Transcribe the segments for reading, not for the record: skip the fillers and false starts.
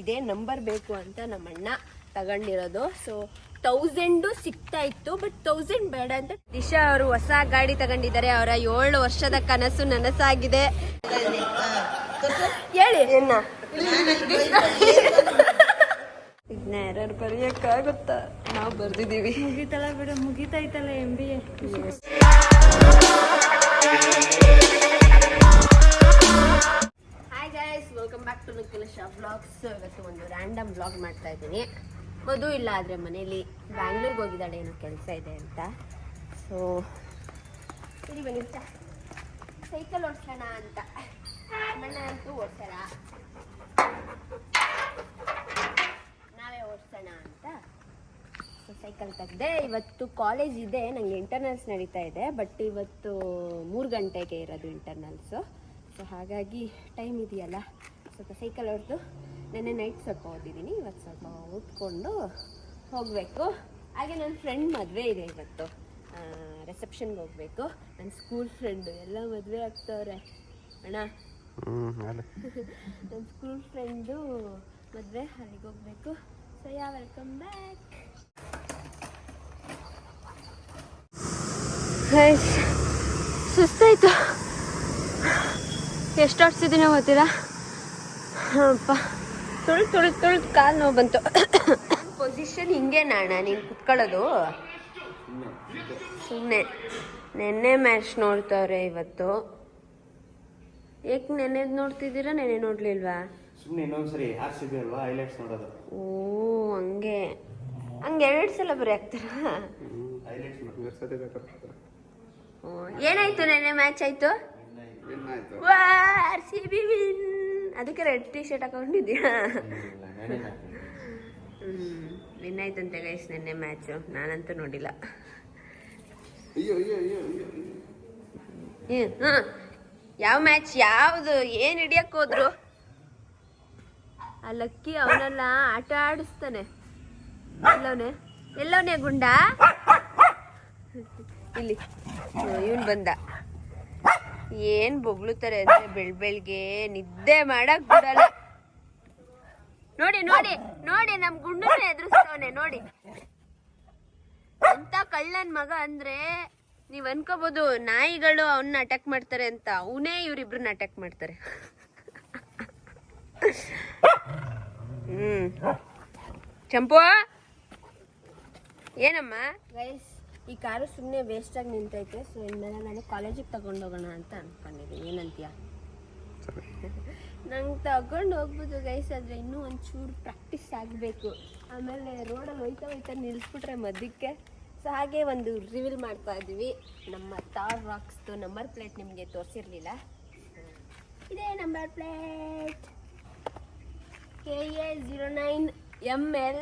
ಇದೇ ನಂಬರ್ ಬೇಕು ಅಂತ ನಮ್ಮ ಅಣ್ಣ ತಗೊಂಡಿರೋದು. ಸೊ 1000 ಸಿಗ್ತಾ ಇತ್ತು, ಬಟ್ 1000 ಬೇಡ ಅಂತ ದಿಶಾ ಅವರು ಹೊಸ ಗಾಡಿ ತಗೊಂಡಿದ್ದಾರೆ. ಅವರ 7 ವರ್ಷದ ಕನಸು ನನಸಾಗಿದೆ. ಹೇಳಿ ಇದನ್ನ ಯಾರು ಬರೆಯಕ್ಕಾಗುತ್ತಾ? ನಾವು ಬರ್ದಿದ್ದೀವಿ. ಮುಗಿತಲ್ಲ ಬಿಡು, ಮುಗಿತೈತಲ್ಲ MBA. Hi guys, welcome back to Nikhilesh vlogs. ಇವತ್ತು ಒಂದು ರ್ಯಾಂಡಮ್ ವ್ಲಾಗ್ ಮಾಡ್ತಾ ಇದ್ದೀನಿ. ಮಧು ಇಲ್ಲ ಆದರೆ ಮನೇಲಿ ಬ್ಯಾಂಗ್ಳೂರ್ಗೆ ಹೋಗಿದ್ದಾಳೆ, ಏನೋ ಕೆಲಸ ಇದೆ ಅಂತ. ಸೊ ಇಲ್ಲಿ ಬಂದಿರ್ತ ಸೈಕಲ್ ಓಡಿಸೋಣ ಅಂತ. ಅಣ್ಣ ಅಂತೂ ಓಡಿಸೋಣ, ನಾವೇ ಓಡಿಸೋಣ ಅಂತ ಸೈಕಲ್ ತೆಗ್ದೆ. ಇವತ್ತು ಕಾಲೇಜ್ ಇದೆ, ನನಗೆ ಇಂಟರ್ನಲ್ಸ್ ನಡೀತಾ ಇದೆ. ಬಟ್ ಇವತ್ತು 3 ಗಂಟೆಗೆ ಇರೋದು ಇಂಟರ್ನಲ್ಸು. ಸೊ ಹಾಗಾಗಿ ಟೈಮ್ ಇದೆಯಲ್ಲ, ಸ್ವಲ್ಪ ಸೈಕಲ್ ಹೊಡೆದು ನೆನ್ನೆ ನೈಟ್ ಸ್ವಲ್ಪ ಓದಿದ್ದೀನಿ, ಇವತ್ತು ಸ್ವಲ್ಪ ಓದ್ಕೊಂಡು ಹೋಗಬೇಕು. ಹಾಗೆ ನನ್ನ ಫ್ರೆಂಡ್ ಮದುವೆ ಇದೆ ಇವತ್ತು, ರಿಸೆಪ್ಷನ್ಗೆ ಹೋಗಬೇಕು. ನನ್ನ ಸ್ಕೂಲ್ ಫ್ರೆಂಡು ಎಲ್ಲ ಮದುವೆ ಆಗ್ತವ್ರೆ ಅಣ್ಣ. ನನ್ನ ಸ್ಕೂಲ್ ಫ್ರೆಂಡು ಮದುವೆ, ಅಲ್ಲಿಗೆ ಹೋಗಬೇಕು. So yeah welcome back. ಸುಸ್ತಾಯ್ತು. ಎಷ್ಟು ಹೊಡ್ಸಿದ್ದೀನೋ ಗೊತ್ತಿಲ್ಲ. ಅಪ್ಪ ತುಳಿದು ಕಾಲು ನೋವು ಬಂತು. ಪೊಸಿಷನ್ ಹಿಂಗೆ ನಾಣ ನೀನು ಕುತ್ಕೊಳ್ಳೋದು ಸುಮ್ಮನೆ. ನೆನ್ನೆ ಮ್ಯಾಚ್ ನೋಡ್ತವ್ರೆ ಇವತ್ತು. ಏಕೆ ನೆನ್ನೆ ನೋಡ್ತಿದ್ದೀರಾ? ನೆನ್ನೆ ನೋಡ್ಲಿಲ್ವಾ? ಸುಮ್ಮನೆ ಇನ್ನೊಂದ್ಸರಿ RCB ಅಲ್ವಾ ಹೈಲೈಟ್ಸ್ ನೋಡೋದು. ಓ ಹಂಗೆ 2 ಸಲ ಬರೀ ಆಗ್ತಾರ. ಏನಾಯ್ತು ನೆನ್ನೆ ಮ್ಯಾಚ್ ಆಯ್ತು? RCB win. ಅದಕ್ಕೆ ರೆಡ್ ಟಿ ಶರ್ಟ್ ಹಾಕೊಂಡಿದ್ದೀಯಾ? ವಿನ್ ಆಯ್ತಂತೆ ಗೈಸ್ ನೆನ್ನೆ ಮ್ಯಾಚು. ನಾನಂತೂ ನೋಡಿಲ್ಲ. ಯಾವ ಮ್ಯಾಚ್? ಯಾವುದು? ಏನು ಹಿಡಿಯಕ್ಕೆ ಹೋದ್ರು? ಆ ಲಕ್ಕಿ ಅವನೆಲ್ಲ ಆಟ ಆಡಿಸ್ತಾನೆ. ಎಲ್ಲವನೇ ಗುಂಡ ಇಲ್ಲಿ ಇವನ್ ಬಂದ. ಏನ್ ಬೊಗ್ಳುತ್ತಾರೆ ಅಂದ್ರೆ ಬೆಳ್ಬೆಳ್ಗೆ ನಿದ್ದೆ ಮಾಡಕ್ ಬಿಡಲ್ಲ. ನೋಡಿ ನೋಡಿ ನೋಡಿ, ನಮ್ ಗುಂಡನ್ನ ಎದುರಿಸ್ತವನೆ ನೋಡಿ. ಅಂತ ಕಳ್ಳನ್ ಮಗ ಅಂದ್ರೆ ನೀವ್ ಅನ್ಕೋಬಹುದು ನಾಯಿಗಳು ಅವನ್ನ ಅಟ್ಯಾಕ್ ಮಾಡ್ತಾರೆ ಅಂತ. ಅವನೇ ಇವ್ರಿಬ್ರನ್ನ ಅಟ್ಯಾಕ್ ಮಾಡ್ತಾರೆ. ಚಂಪು ಏನಮ್ಮ? ಗೈಸ್, ಈ ಕಾರು ಸುಮ್ಮನೆ ವೇಸ್ಟಾಗಿ ನಿಂತೈತೆ. ಸೊ ಇನ್ಮೇಲೆ ನಾನು ಕಾಲೇಜಿಗೆ ತಗೊಂಡೋಗೋಣ ಅಂತ ಅನ್ಕೊಂಡಿದ್ದೀನಿ. ಏನಂತೀಯ? ನಂಗೆ ತಗೊಂಡು ಹೋಗ್ಬೋದು ಗೈಸ್, ಆದರೆ ಇನ್ನೂ ಒಂಚೂರು ಪ್ರಾಕ್ಟೀಸ್ ಆಗಬೇಕು. ಆಮೇಲೆ ರೋಡಲ್ಲಿ ಹೋಯ್ತಾ ನಿಲ್ಲಿಸ್ಬಿಟ್ರೆ ಮಧ್ಯಕ್ಕೆ. ಸೊ ಹಾಗೆ ಒಂದು ರಿವೀಲ್ ಮಾಡ್ತಾ ಇದ್ದೀವಿ. ನಮ್ಮ ಥಾರ್ ರಾಕ್ಸ್ದು ನಂಬರ್ ಪ್ಲೇಟ್ ನಿಮಗೆ ತೋರಿಸಿರ್ಲಿಲ್ಲ. ಇದೇ ನಂಬರ್ ಪ್ಲೇಟ್ KA09ML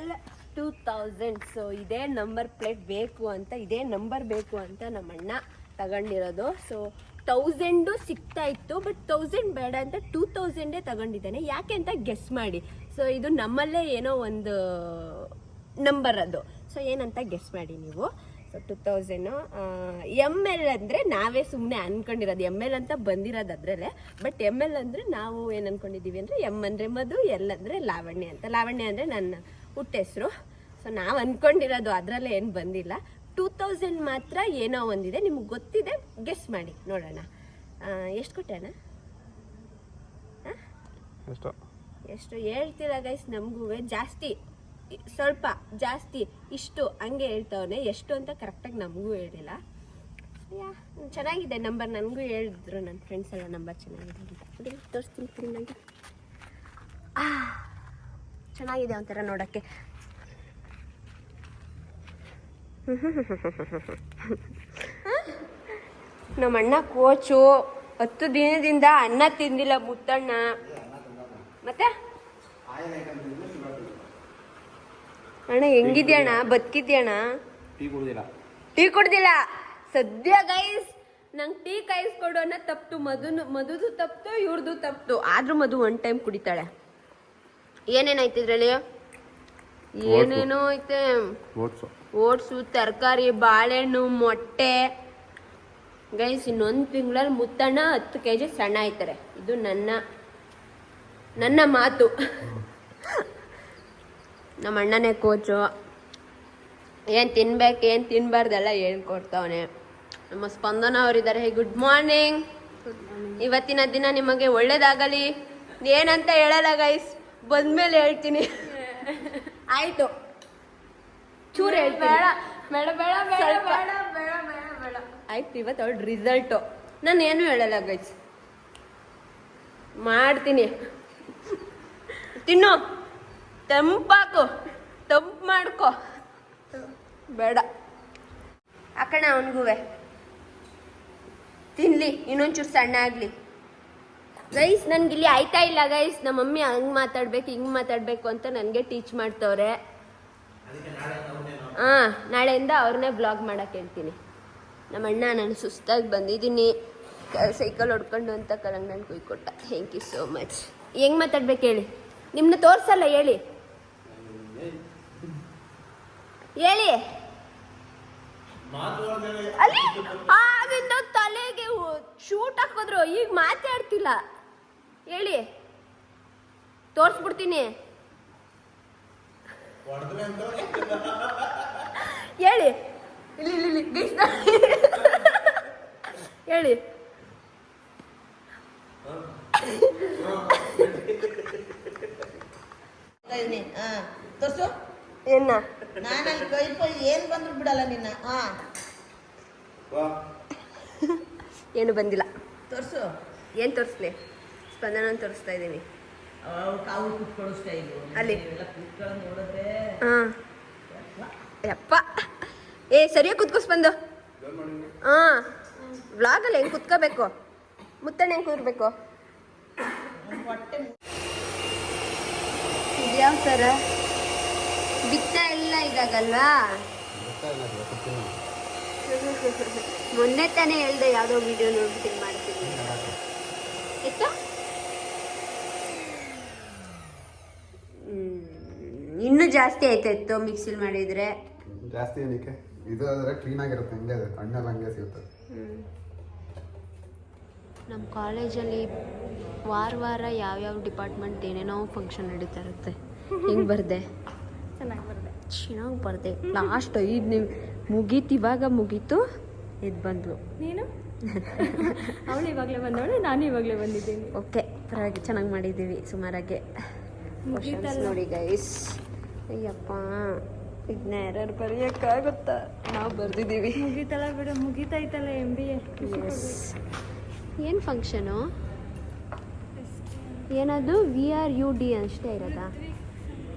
2000. ಸೊ ಇದೇ ನಂಬರ್ ಪ್ಲೇಟ್ ಬೇಕು ಅಂತ, ಇದೇ ನಂಬರ್ ಬೇಕು ಅಂತ ನಮ್ಮ ಅಣ್ಣ ತಗೊಂಡಿರೋದು. ಸೊ 1000 ಸಿಗ್ತಾ ಇತ್ತು, ಬಟ್ 1000 ಬೇಡ ಅಂತ 2000 ತಗೊಂಡಿದ್ದಾನೆ. ಯಾಕೆ ಅಂತ ಗೆಸ್ ಮಾಡಿ. ಸೊ ಇದು ನಮ್ಮಲ್ಲೇ ಏನೋ ಒಂದು ನಂಬರ್ ಅದು. ಸೊ ಏನಂತ ಗೆಸ್ ಮಾಡಿ ನೀವು. ಸೊ 2000 ML ಅಂದರೆ ನಾವೇ ಸುಮ್ಮನೆ ಅನ್ಕೊಂಡಿರೋದು. ML ಅಂತ ಬಂದಿರೋದು ಅದರಲ್ಲೇ. ಬಟ್ ML ಅಂದರೆ ನಾವು ಏನು ಅನ್ಕೊಂಡಿದ್ದೀವಿ ಅಂದರೆ, M ಅಂದರೆ ಮಧು, L ಅಂದರೆ ಲಾವಣ್ಯ ಅಂತ. ಲಾವಣ್ಯ ಅಂದರೆ ನನ್ನ ಹುಟ್ಟ ಹೆಸರು. ಸೊ ನಾವು ಅನ್ಕೊಂಡಿರೋದು ಅದರಲ್ಲೇ ಏನು ಬಂದಿಲ್ಲ. 2000 ಮಾತ್ರ ಏನೋ ಒಂದಿದೆ, ನಿಮ್ಗೆ ಗೊತ್ತಿದೆ, ಗೆಸ್ ಮಾಡಿ ನೋಡೋಣ. ಎಷ್ಟು ಕೊಟ್ಟೆ ಅಣ್ಣ? ಎಷ್ಟು ಹೇಳ್ತೀರಾ ಗೈಸ್? ನಮಗೂ ಜಾಸ್ತಿ, ಸ್ವಲ್ಪ ಜಾಸ್ತಿ, ಇಷ್ಟು ಹಂಗೆ ಹೇಳ್ತವನೆ. ಎಷ್ಟು ಅಂತ ಕರೆಕ್ಟಾಗಿ ನಮಗೂ ಹೇಳಿಲ್ಲ. ಚೆನ್ನಾಗಿದೆ ನಂಬರ್. ನನಗೂ ಹೇಳಿದ್ರು ನನ್ನ ಫ್ರೆಂಡ್ಸ್ ಎಲ್ಲ ನಂಬರ್ ಚೆನ್ನಾಗಿದೆ ಅಂತ. ತೋರಿಸ್ತೀನಿ ನನಗೆ. ಚೆನ್ನಾಗಿದೆ ಒಂಥರ ನೋಡೋಕ್ಕೆ. ನಮ್ಮ ಅಣ್ಣ ಕೋಚು. 10 ದಿನದಿಂದ ಅನ್ನ ತಿಂದಿಲ್ಲ ಮುತ್ತಣ್ಣ. ಮತ್ತೆ ಅಣ್ಣ ಹೆಂಗಿದ್ಯಣ್ಣ? ಬದುಕಿದ್ಯಣ್ಣ? ಟೀ ಕುಡ್ದಿಲ್ಲ ಸದ್ಯ ಗೈಸ್. ನಂಗೆ ಟೀ ಕಾಯಿಸ್ಕೊಡು ಅನ್ನೋ ತಪ್ಪು. ಮಧುದು ತಪ್ಪು, ಇವ್ರದ್ದು ತಪ್ಪು. ಆದ್ರೂ ಮಧು 1 ಟೈಮ್ ಕುಡಿತಾಳೆ. ಏನೇನಾಯ್ತು ಇದ್ರಲ್ಲಿ? ಏನೇನೋ ಐತೆ. ಓಟ್ಸು, ತರಕಾರಿ, ಬಾಳೆಹಣ್ಣು, ಮೊಟ್ಟೆ. ಗೈಸ್ ಇನ್ನೊಂದು ತಿಂಗಳಲ್ಲಿ ಮುತ್ತಣ್ಣ 10 kg ಸಣ್ಣ ಆಯ್ತಾರೆ. ಇದು ನನ್ನ ಮಾತು. ನಮ್ಮ ಅಣ್ಣನೇ ಕೋಚು. ಏನು ತಿನ್ಬೇಕು ಏನು ತಿನ್ಬಾರ್ದೆಲ್ಲ ಹೇಳ್ಕೊಡ್ತಾವನೆ. ನಮ್ಮ ಸ್ಪಂದನ ಅವರಿದ್ದಾರೆ. Good morning. ಇವತ್ತಿನ ದಿನ ನಿಮಗೆ ಒಳ್ಳೇದಾಗಲಿ. ಏನಂತ ಹೇಳಲ್ಲ ಗೈಸ್, ಬಂದ್ಮೇಲೆ ಹೇಳ್ತೀನಿ. ಆಯ್ತು, ಚೂರು ಹೇಳ್ತೀನಿ. ಆಯ್ತು, ಇವತ್ತು ಅವಳು ರಿಸಲ್ಟು. ನಾನು ಏನು ಹೇಳಲ್ಲ ಗೈಸ್, ಮಾಡ್ತೀನಿ. ತಿನ್ನು, ತಂಪಾಕು, ತಂಪು ಮಾಡ್ಕೊ. ಬೇಡ ಹಾಕೋಣ ಅವನಿಗೂ. ತಿನ್ಲಿ, ಇನ್ನೊಂಚೂರು ಸಣ್ಣ ಆಗಲಿ. ಗೈಸ್ ನನ್ಗಿಲ್ಲಿ ಆಯ್ತಾ ಇಲ್ಲ ಗೈಸ್. ನಮ್ಮ ಮಮ್ಮಿ ಹಂಗೆ ಮಾತಾಡ್ಬೇಕು ಹಿಂಗೆ ಮಾತಾಡಬೇಕು ಅಂತ ನನಗೆ ಟೀಚ್ ಮಾಡ್ತವ್ರೆ. ಹಾಂ, ನಾಳೆಯಿಂದ ಅವ್ರನ್ನೇ ಬ್ಲಾಗ್ ಮಾಡಕ್ಕೆ ಹೇಳ್ತೀನಿ. ನಮ್ಮ ಅಣ್ಣ ನಾನು ಸುಸ್ತಾಗಿ ಬಂದಿದ್ದೀನಿ, ಸೈಕಲ್ ಹೊಡ್ಕೊಂಡು ಅಂತ ಕರಂಗ್ ನಾನು ಕುಯ್ಕೊಟ್ಟ. Thank you so much. ಹೆಂಗೆ ಮಾತಾಡ್ಬೇಕು ಹೇಳಿ, ನಿಮ್ಮನ್ನ ತೋರಿಸಲ್ಲ ಹೇಳಿ ಹೇಳಿ. ಅಲ್ಲಿ ಆಗಿಂದ ತಲೆಗೆ ಶೂಟ್ ಹಾಕಿದ್ರು, ಈಗ ಮಾತಾಡ್ತಿಲ್ಲ. ಹೇಳಿ, ತೋರಿಸ್ಬಿಡ್ತೀನಿ. ಹೇಳಿ ಇಲ್ಲಿ ಹೇಳಿ. ತೋರ್ಸು. ಏನ ನಾನಲ್ಲಿ ಕೈ ಪೈ ಏನ್ ಬಂದ್ರು ಬಿಡಲ್ಲ ನಿನ್ನ. ಏನು ಬಂದಿಲ್ಲ. ತೋರ್ಸು. ಏನು ತೋರಿಸ್ಲಿ? ಸ್ಪಂದನ ತೋರಿಸ್ತಾ ಇದ್ದೀನಿ. ಕಾವು ಕುತ್ಕೊಳ್ಳೋ ಸ್ಟೈಲು ಅಲ್ಲಿ ಕುತ್ಕೊಳ್ಳೋ ನೋಡಿದ್ರೆ. ಹಾಂ ಯಪ್ಪ, ಏ ಸರಿಯಾಗಿ ಕುತ್ಕೋಸ್ಬಂದು. ಹಾಂ, ವ್ಲಾಗಲ್ಲಿ ಹೆಂಗೆ ಕುತ್ಕೋಬೇಕು, ಮುತ್ತಣ್ಣ ಹೆಂಗೆ ಕೂರ್ಬೇಕು. ಹೊಟ್ಟೆ ಇದ್ಯಾವ ಸರ ಬಿತ್ತ ಎಲ್ಲ ಇದಾಗಲ್ವಾ? ಮೊನ್ನೆ ತಾನೇ ಹೇಳ್ದೆ, ಯಾವುದೋ ವಿಡಿಯೋ ನೋಡ್ಬಿಟ್ಟು ಮಾಡ್ತೀನಿ. ಎತ್ತು ಇನ್ನೂ ಜಾಸ್ತಿ ಆಯ್ತಾಯಿತ್ತು ಮಿಕ್ಸಿಲ್ ಮಾಡಿದ್ರೆ. ಜಾಸ್ತಿ ಏನಕ್ಕೆ, ಇದು ಆದರೆ ಕ್ಲೀನ್ ಆಗಿರುತ್ತೆ. ಹಂಗೆ ಅದು ಹಣ್ಣೆಲ್ಲ ಹಂಗೆ ಸಿಗುತ್ತೆ. ನಮ್ಮ ಕಾಲೇಜಲ್ಲಿ ವಾರ ಯಾವ್ಯಾವ ಡಿಪಾರ್ಟ್ಮೆಂಟ್ ಏನೇನೋ ಫಂಕ್ಷನ್ ನಡೀತಾ ಇರುತ್ತೆ. ಹಿಂಗೆ ಬರ್ದೆ, ಚೆನ್ನಾಗಿ ಬರ್ದೆ. ಲಾಸ್ಟ್ 5 ಮುಗೀತು, ಇವಾಗ ಮುಗೀತು, ಎದ್ದು ಬಂದ್ಲು. ನೀನು ಅವಳು ಇವಾಗಲೇ ಬಂದವಳು, ನಾನು ಇವಾಗಲೇ ಬಂದಿದ್ದೀನಿ. ಓಕೆ, ಪರವಾಗಿ ಚೆನ್ನಾಗಿ ಮಾಡಿದ್ದೀವಿ ಸುಮಾರಾಗೆ. ನೋಡಿ ಗೈಸ್, ಅಯ್ಯಪ್ಪ ಇದನ್ನ ಯಾರು ಬರೆಯೋಕ್ಕಾಗುತ್ತಾ? ನಾವು ಬರ್ದಿದ್ದೀವಿ. ಮುಗೀತಲ್ಲ ಬಿಡು, ಮುಗೀತೈತಲ್ಲ MBA. ಏನು ಫಂಕ್ಷನು? ಏನದು VRUD ಅಷ್ಟೇ ಇರೋದಾ?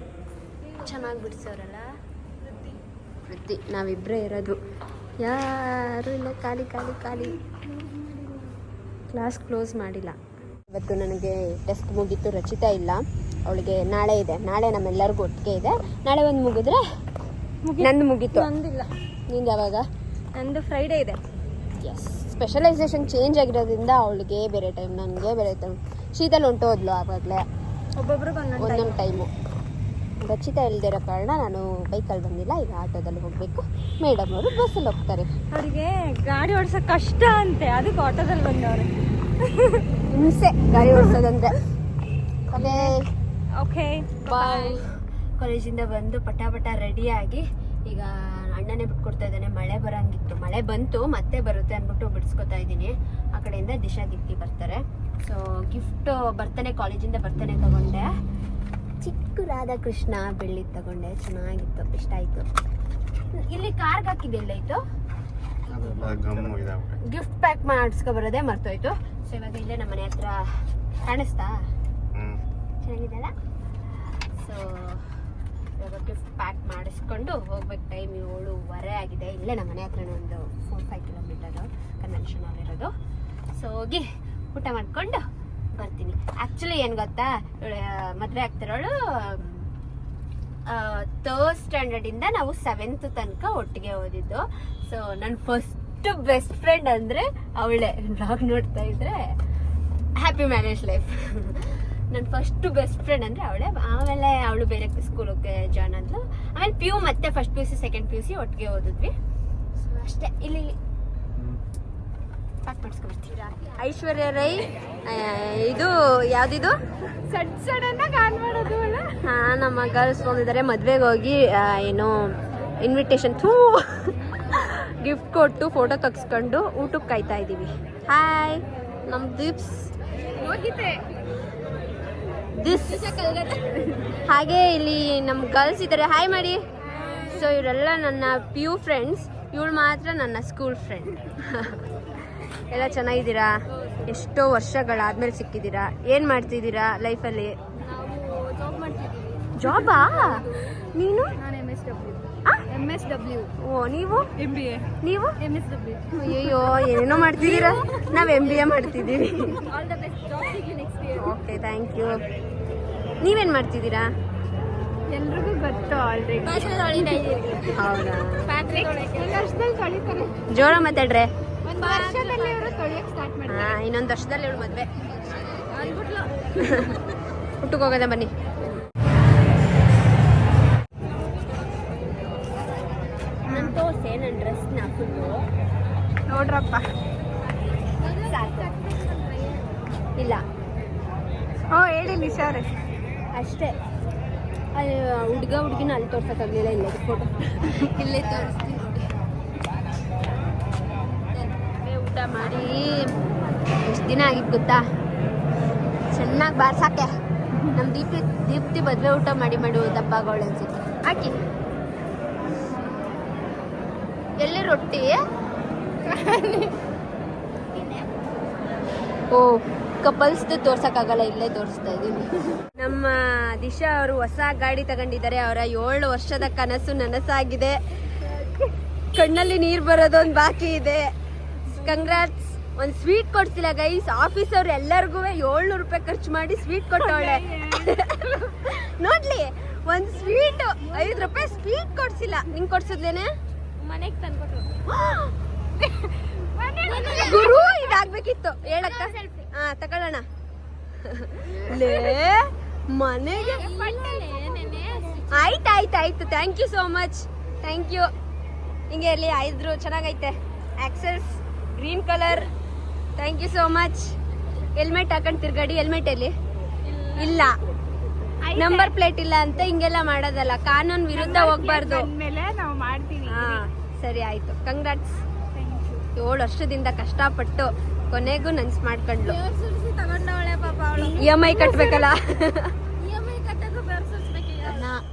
ಚೆನ್ನಾಗಿ ಬಿಡಿಸೋರಲ್ಲ. ವೃತ್ತಿ ನಾವಿಬ್ಬರೇ ಇರೋದು, ಯಾರು ಇಲ್ಲ. ಖಾಲಿ ಖಾಲಿ ಖಾಲಿ. ಕ್ಲಾಸ್ ಕ್ಲೋಸ್ ಮಾಡಿಲ್ಲ. ಇವತ್ತು ನನಗೆ ಟೆಸ್ಟ್ ಮುಗೀತು. ರಚಿತಾ ಇಲ್ಲ, ಅವಳಿಗೆ ನಾಳೆ ಇದೆ. ನಾಳೆ ನಮ್ಮೆಲ್ಲರಿಗೂ ಒಟ್ಟಿಗೆ ಇದೆ. ನಾಳೆ ಒಂದು ಮುಗಿದ್ರೆ ನಂದು ಮುಗೀತು. ನಂದಿಲ್ಲ. ನಿಂದು ಯಾವಾಗ? ನಂದು ಫ್ರೈಡೇ ಇದೆ. ಎಸ್, ಸ್ಪೆಷಲೈಸೇಷನ್ ಚೇಂಜ್ ಆಗಿರೋದ್ರಿಂದ ಅವಳಿಗೆ ಬೇರೆ ಟೈಮ್, ನನಗೆ ಬೇರೆ ಟೈಮ್. ಶೀತಲ್ ಹೊಂಟೋದ್ಲು ಆವಾಗಲೇ, ಒಬ್ಬೊಬ್ರಿಗೆ ಒಂದೊಂದು ಟೈಮು. ರಚಿತಾ ಇಲ್ದಿರೋ ಕಾರಣ ನಾನು ಬೈಕಲ್ಲಿ ಬಂದಿಲ್ಲ. ಈಗ ಆಟೋದಲ್ಲಿ ಹೋಗಬೇಕು. ಮೇಡಮ್ ಅವರು ಬಸ್ಸಲ್ಲಿ ಹೋಗ್ತಾರೆ. ಅವರಿಗೆ ಗಾಡಿ ಓಡಿಸೋಕೆ ಕಷ್ಟ ಅಂತೆ, ಅದಕ್ಕೆ ಆಟೋದಲ್ಲಿ ಬಂದವ್ರೆ. ಹಿಂಸೆ ಗಾಡಿ ಓಡಿಸೋದಂದ್ರೆ. Okay okay bye. ಕಾಲೇಜಿಂದ ಬಂದು ಪಟಾಪಟ ರೆಡಿಯಾಗಿ ಈಗ ಅಣ್ಣನೇ ಬಿಟ್ಕೊಡ್ತಾ ಇದ್ದಾನೆ. ಮಳೆ ಬರೋಂಗಿತ್ತು, ಮಳೆ ಬಂತು, ಮತ್ತೆ ಬರುತ್ತೆ ಅಂದ್ಬಿಟ್ಟು ಬಿಡಿಸ್ಕೊತಾ ಇದ್ದೀನಿ. ಆ ಕಡೆಯಿಂದ ದಿಶಾ ದೀಪ್ತಿ ಬರ್ತಾರೆ. ಸೊ ಗಿಫ್ಟ್ ಬರ್ತಾನೆ, ಕಾಲೇಜಿಂದ ಬರ್ತಾನೆ ತಗೊಂಡೆ. ಚಿಕ್ಕ ರಾಧಾಕೃಷ್ಣ ಬೆಳ್ಳಿ ತಗೊಂಡೆ, ಚೆನ್ನಾಗಿತ್ತು, ಇಷ್ಟ ಆಯಿತು. ಇಲ್ಲಿ ಕಾರ್ಗೆ ಹಾಕಿದ್ದಿಲ್ಲ ಇತ್ತು. ಗಿಫ್ಟ್ ಪ್ಯಾಕ್ ಮಾಡಿಸ್ಕೊ ಬರೋದೇ ಮರ್ತೋಯ್ತು. ಸೊ ಇವಾಗ ಇಲ್ಲೇ ನಮ್ಮ ಮನೆ ಹತ್ರ ಕಾಣಿಸ್ತಾ ಚೆನ್ನಾಗಿದೆಲ್ಲ. ಸೊ ಇವಾಗ ಗಿಫ್ಟ್ ಪ್ಯಾಕ್ ಮಾಡಿಸ್ಕೊಂಡು ಹೋಗ್ಬೇಕು. ಟೈಮ್ 7:15 ಆಗಿದೆ. ಇಲ್ಲೇ ನಮ್ಮ ಮನೆ ಹತ್ರನೇ ಒಂದು 4-5 ಕಿಲೋಮೀಟರು ಕನ್ವೆನ್ಷನ್ ಇರೋದು. ಸೊ ಹೋಗಿ ಊಟ ಮಾಡ್ಕೊಂಡು ಬರ್ತೀನಿ. ಆ್ಯಕ್ಚುಲಿ ಏನು ಗೊತ್ತಾ, ಮದುವೆ ಆಗ್ತಿರೋಳು 3rd ಸ್ಟ್ಯಾಂಡರ್ಡಿಂದ ನಾವು 7th ತನಕ ಒಟ್ಟಿಗೆ ಓದಿದ್ದು. ಸೊ ನನ್ನ ಫಸ್ಟ್ ಬೆಸ್ಟ್ ಫ್ರೆಂಡ್ ಅಂದರೆ ಅವಳೇ. ಬ್ಲಾಗ್ ನೋಡ್ತಾ ಇದ್ರೆ ಹ್ಯಾಪಿ ಮ್ಯಾರೇಜ್ ಲೈಫ್. ನನ್ನ ಫಸ್ಟ್ ಬೆಸ್ಟ್ ಫ್ರೆಂಡ್ ಅಂದರೆ ಅವಳೇ. ಆಮೇಲೆ ಅವಳು ಬೇರೆ ಸ್ಕೂಲಿಗೆ ಜಾಯ್ನ್ ಆದ್ಲು. ಆಮೇಲೆ PU ಮತ್ತೆ ಫಸ್ಟ್ PUC ಸೆಕೆಂಡ್ PUC ಒಟ್ಟಿಗೆ ಓದಿದ್ವಿ. ಸೊ ಅಷ್ಟೇ. ಇಲ್ಲಿ ಪ್ಯಾಕ್ ಮಾಡಿಸ್ಕೊಬರ್ತೀರಾ. ಐಶ್ವರ್ಯ ರೈ ಇದು ಯಾವ್ದಿದು ಸಡನ್ನಾಗಿ ಆನ್ ಮಾಡೋದು ಅಲ್ಲ. ಹಾಂ, ನಮ್ಮ ಗರ್ಲ್ಸ್ ಬಂದಿದ್ದಾರೆ ಮದುವೆಗೆ ಹೋಗಿ ಏನೋ ಇನ್ವಿಟೇಷನ್ ಗಿಫ್ಟ್ ಕೊಟ್ಟು ಫೋಟೋ ತೆಗೆಸ್ಕೊಂಡು ಊಟಕ್ಕೆ ಕಾಯ್ತಾ ಇದ್ದೀವಿ. ಹಾಯ್ ನಮ್ಮ ದಿಪ್ಸ್ ಹೋಗಿದ್ದೆ ದಿಸ್. ಹಾಗೆ ಇಲ್ಲಿ ನಮ್ಮ ಗರ್ಲ್ಸ್ ಇದ್ದಾರೆ, ಹಾಯ್ ಮಾಡಿ. ಸೊ ಇವರೆಲ್ಲ ನನ್ನ PU ಫ್ರೆಂಡ್ಸ್, ಇವಳು ಮಾತ್ರ ನನ್ನ ಸ್ಕೂಲ್ ಫ್ರೆಂಡ್. ಎಲ್ಲ ಚೆನ್ನಾಗಿದ್ದೀರಾ? ಎಷ್ಟೋ ವರ್ಷಗಳಾದ್ಮೇಲೆ ಸಿಕ್ಕಿದ್ದೀರಾ. ಏನು ಮಾಡ್ತಿದ್ದೀರಾ ಲೈಫಲ್ಲಿ? ನಾವು ಜಾಬ್ ಮಾಡ್ತಿದ್ದೀವಿ. ಜಾಬಾ? ನೀನು? ನಾನು MSW. ಓ, ನೀವು? MBA. ನೀವು? MSW. ಅಯ್ಯೋ, ಏನೇನೋ ಮಾಡ್ತಿದ್ದೀರಾ. ನಾವು MBA ಮಾಡ್ತಿದ್ದೀವಿ. All the best. ಜಾಬ್ ಸಿಗಲಿ next year. Okay, thank you. ನೀವೇನು ಮಾಡ್ತಿದ್ದೀರಾ? ಎಲ್ರಿಗೂ ಗೊತ್ತು ಆಲ್ರೆಡಿ. ಹೌದಾ? ಒಂದು ವರ್ಷದಲ್ಲಿ ತೊಳಿತಾರೆ. ಜೋರ ಮಾತಾಡ್ರೆ. ಒಂದು ವರ್ಷದಲ್ಲಿ ಅವರು ತೊಳಿಯಕ್ಕೆ ಸ್ಟಾರ್ಟ್ ಮಾಡ್ತಾರೆ. ಹಾಂ, ಇನ್ನೊಂದು ವರ್ಷದಲ್ಲಿ ಇವಳು ಮದುವೆ. ಅಂದ್ಬಿಟ್ಲು. ಹುಟ್ಟಕ್ಕೆ ಹೋಗೋದ ಬನ್ನಿ. ನನ್ನ ತೋರ್ಸೆ ನನ್ನ ಡ್ರೆಸ್ನ ಫುಲ್ಲು. ನೋಡ್ರಪ್ಪ. ಸಾಕು. ಇಲ್ಲ ಹೇಳಿ ನಿಶಾರೆ. ಅಷ್ಟೇ. ಅಲ್ಲಿ ಹುಡುಗಿನ ಅಲ್ಲಿ ತೋರ್ಸೋಕ್ಕಾಗಲಿಲ್ಲ. ಇಲ್ಲ ಫೋಟೋ ಇಲ್ಲೇ ತೋರಿಸ್ತೀನಿ ನೋಡಿ. ಊಟ ಮಾಡಿ ಎಷ್ಟು ದಿನ ಆಗಿತ್ತು ಗೊತ್ತಾ? ಚೆನ್ನಾಗಿ ಬಾರ್ಸಾಕೆ. ನಮ್ಮ ದೀಪ್ತಿ ಮದುವೆ ಊಟ ಮಾಡಿ ದಬ್ಬಾಗೋಳೆ ಅನ್ಸುತ್ತೆ. ಹಾಕಿ ಎಲ್ಲಿ ರೊಟ್ಟಿ? ಓ, ಕಪಲ್ಸ್ದು ತೋರ್ಸಕ್ಕಾಗಲ್ಲ, ಇಲ್ಲೇ ತೋರಿಸ್ತಾ ಇದ್ದೀನಿ. ನಮ್ಮ ದಿಶಾ ಅವರು ಹೊಸ ಗಾಡಿ ತಗೊಂಡಿದ್ದಾರೆ. ಅವರ 7 ವರ್ಷದ ಕನಸು ನನಸಾಗಿದೆ. ಕಣ್ಣಲ್ಲಿ ನೀರು ಬರೋದೊಂದು ಬಾಕಿ ಇದೆ. ಕಂಗ್ರಾಟ್ಸ್. ಒಂದು ಸ್ವೀಟ್ ಕೊಡ್ಸಿಲ್ಲ ಗೈಸ್. ಆಫೀಸ್ ಅವ್ರು ಎಲ್ಲರಿಗೂ 700 ರೂಪಾಯಿ ಖರ್ಚು ಮಾಡಿ ಸ್ವೀಟ್ ಕೊಟ್ಟವಳೆ. ನೋಡ್ಲಿ, ಒಂದು ಸ್ವೀಟ್ 5 ರೂಪಾಯಿ ಸ್ವೀಟ್ ಕೊಡ್ಸಿಲ್ಲ. ನಿಂಗೆ ಕೊಡ್ಸಿದ್ಲೇನೆ? ಮನೆಗೆ ತಂದ್ಕೊಟ್ರು. ಗುರು, ಇದಾಗ್ಬೇಕಿತ್ತು ಹೇಳಕ್ಕ. ಹಾ, ತಗೊಳ್ಳೋಣ. ಲೇ ಮನೆಗೆ ಆಯ್ತು. Thank you so much. Thank you. ಹಿಂಗೆ ಇರಲಿ. ಆಯ್ತು, ಚೆನ್ನಾಗೈತೆ. Access green colour. Thank you so much. Helmet ಹಾಕೊಂಡು ತಿರ್ಗಾಡಿ. ಹೆಲ್ಮೆಟ್ ಎಲ್ಲಿ? ಇಲ್ಲ. ನಂಬರ್ ಪ್ಲೇಟ್ ಇಲ್ಲ ಅಂತ ಹಿಂಗೆಲ್ಲ ಮಾಡೋದಲ್ಲ. ಕಾನೂನು ವಿರುದ್ಧ ಹೋಗ್ಬಾರ್ದು. ಮೇಲೆ ನಾವು ಮಾಡ್ತೀವಿ. ಹಾ, ಸರಿ ಆಯ್ತು. ಕಂಗ್ರಾಟ್ಸ್. 7 ವರ್ಷದಿಂದ ಕಷ್ಟಪಟ್ಟು ಕೊನೆಗೂ ನನ್ಸ್ ಮಾಡ್ಕೊಂಡ್ಲು. ತಗೊಂಡವಳೆ ಪಾಪ ಅವಳು. EMI ಕಟ್ಬೇಕಲ್ಲ. EMI ಕಟ್ಟೋದು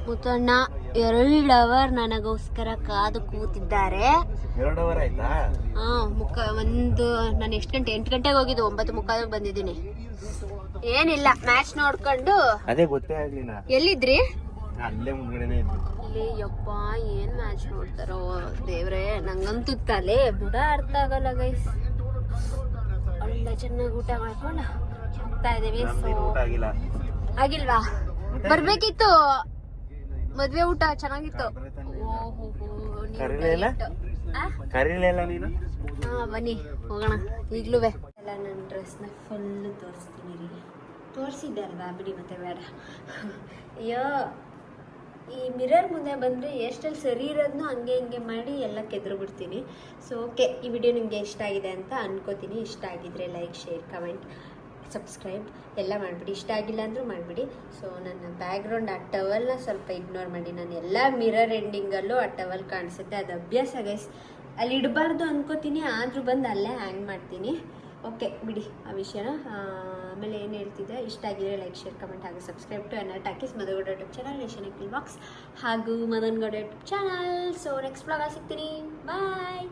ಮುತ್ತಣ್ಣ 2 ಅವರ್ ನನಗೋಸ್ಕರ ಕಾದು ಕೂತಿದ್ದಾರೆ. 2 ಅವರ್ ಆಯ್ತಾ? ಹಾ, ನಾನು ಎಷ್ಟು ಗಂಟೆ? 8 ಗಂಟೆಗೆ ಹೋಗಿದ್ದು. 9:15 ಬಂದಿದ್ದೀನಿ. ಏನಿಲ್ಲ, ಮ್ಯಾಚ್ ನೋಡ್ಕೊಂಡು. ಅದೇ ಗೊತ್ತೇ ಆಗ್ಲಿಲ್ಲ. ಎಲ್ಲಿದ್ರಿ? ಅಲ್ಲೇ ಮುಂದ್ಗಡೆನೆ ಇದ್ದು. ಇಲ್ಲಿ ಯಪ್ಪ, ಏನ್ ಮ್ಯಾಚ್ ನೋಡ್ತಾರೋ ದೇವ್ರೆ. ನಂಗಂತೂ ತಲೆ ಬುಡ ಅರ್ಥ ಆಗಲ್ಲ ಗೈಸ್. ಒಳ್ಳೆ ಚೆನ್ನಾಗಿ ಊಟ ಮಾಡ್ಕೊಂಡು ಹೋಗ್ತಾ ಇದೀವಿ. ಊಟ ಆಗಿಲ್ಲ. ಆಗಿಲ್ವಾ? ಬರ್ಬೇಕಿತ್ತು. ಮದ್ವೆ ಊಟ ಚೆನ್ನಾಗಿತ್ತು. ಕರೀಲಿಲ್ಲ ನೀನು? ಹಾ, ಬನ್ನಿ ಹೋಗೋಣ ಈಗ್ಲೂ. ಎಲ್ಲ ನನ್ನ ಡ್ರೆಸ್ನ ಫುಲ್ ತೋರಿಸ್ತೀನಿ ರೀ. ತೋರಿಸಿದ್ದೆ ಅಲ್ವಾ, ಬಿಡಿ ಮತ್ತೆ ಬೇಡ. ಅಯ್ಯೋ, ಈ ಮಿರರ್ ಮುಂದೆ ಬಂದರೆ ಎಷ್ಟೆಲ್ಲಿ ಸರಿ ಇರೋದನ್ನೂ ಹಂಗೆ ಹಿಂಗೆ ಮಾಡಿ ಎಲ್ಲ ಕೆದ್ರು ಬಿಡ್ತೀನಿ. ಸೊ ಓಕೆ, ಈ ವಿಡಿಯೋ ನಿಮಗೆ ಇಷ್ಟ ಆಗಿದೆ ಅಂತ ಅನ್ಕೋತೀನಿ. ಇಷ್ಟ ಆಗಿದ್ರೆ ಲೈಕ್, ಶೇರ್, ಕಮೆಂಟ್, ಸಬ್ಸ್ಕ್ರೈಬ್ ಎಲ್ಲ ಮಾಡಿಬಿಡಿ. ಇಷ್ಟ ಆಗಿಲ್ಲ ಅಂದರೂ ಮಾಡಿಬಿಡಿ. ಸೊ ನನ್ನ ಬ್ಯಾಕ್ಗ್ರೌಂಡ್ ಆ ಟವಲ್ನ ಸ್ವಲ್ಪ ಇಗ್ನೋರ್ ಮಾಡಿ. ನಾನು ಎಲ್ಲ ಮಿರರ್ ಎಂಡಿಂಗಲ್ಲೂ ಆ ಟವಲ್ ಕಾಣಿಸುತ್ತೆ. ಅದು ಅಭ್ಯಾಸ ಗೈಸ್. ಅಲ್ಲಿ ಇಡಬಾರ್ದು ಅನ್ಕೋತೀನಿ, ಆದರೂ ಬಂದು ಅಲ್ಲೇ ಹ್ಯಾಂಗ್ ಮಾಡ್ತೀನಿ. ಓಕೆ, ಬಿಡಿ ಆ ವಿಷಯನ. ಆಮೇಲೆ ಏನು ಹೇಳ್ತಿದ್ದೆ, ಇಷ್ಟ ಆಗಿದ್ರೆ ಲೈಕ್, ಶೇರ್, ಕಮೆಂಟ್ ಹಾಗೂ subscribe to Enna talkies Madhugowda YouTube channel, nation Akhil box ಹಾಗೂ Madan Gowda YouTube channel. So next blog ಸಿಗ್ತೀನಿ. ಬಾಯ್.